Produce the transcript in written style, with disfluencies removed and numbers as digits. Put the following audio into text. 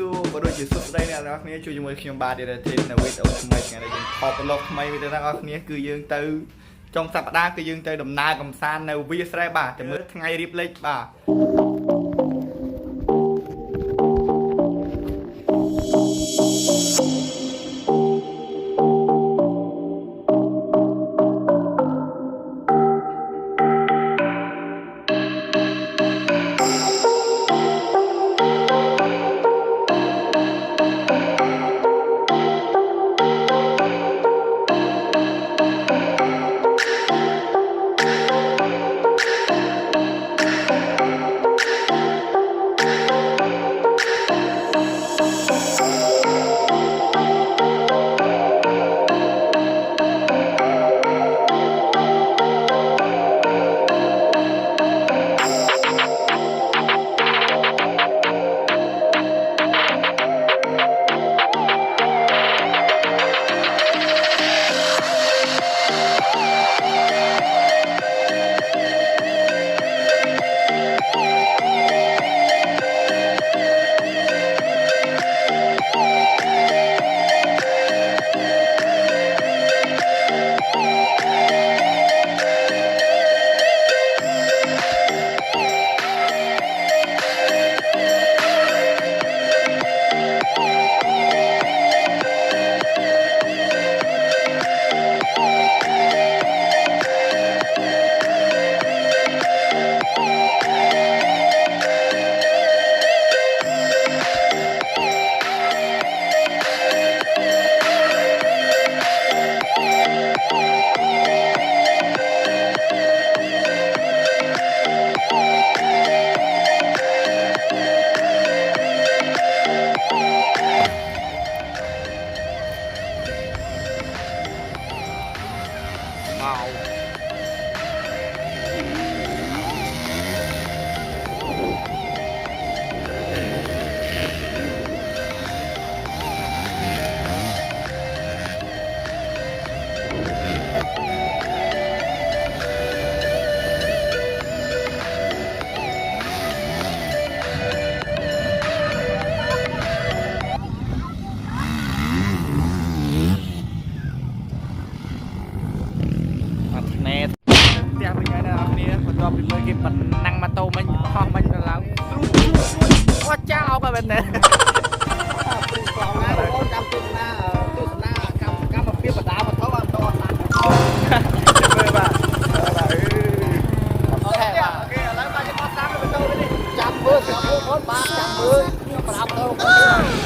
ស៊ូក៏ដូចជាសុខស្ដីអ្នកនរគ្នាជួយជាមួយខ្ញុំបាទទៀតទេនៅវីដេអូថ្មីថ្ងៃនេះយើងថតប្លុកថ្មីវីដេអូអ្នកនរគ្នាគឺយើងទៅចុងសប្តាហ៍គឺយើងទៅដំណើរកំសាន្តនៅវាលស្រែបាទទៅមើលថ្ងៃរៀបលេខបាទបន្ទាប់ពីមើលគេប៉ុណ្ណឹងម៉ូតូមិញហោះមិញឡើងស្រួចអត់ចោលក៏មែនទេព្រីកងណាបងចាំទស្សនាកម្មវិធីបដាម៉ូតូអត់តអត់ឡើងមើលបាទអូខេបាទអូខេឥឡូវបាទយើងបោះតាមម៉ូតូនេះចាំមើលបងបាទចាំមើលប្រាប់ទៅ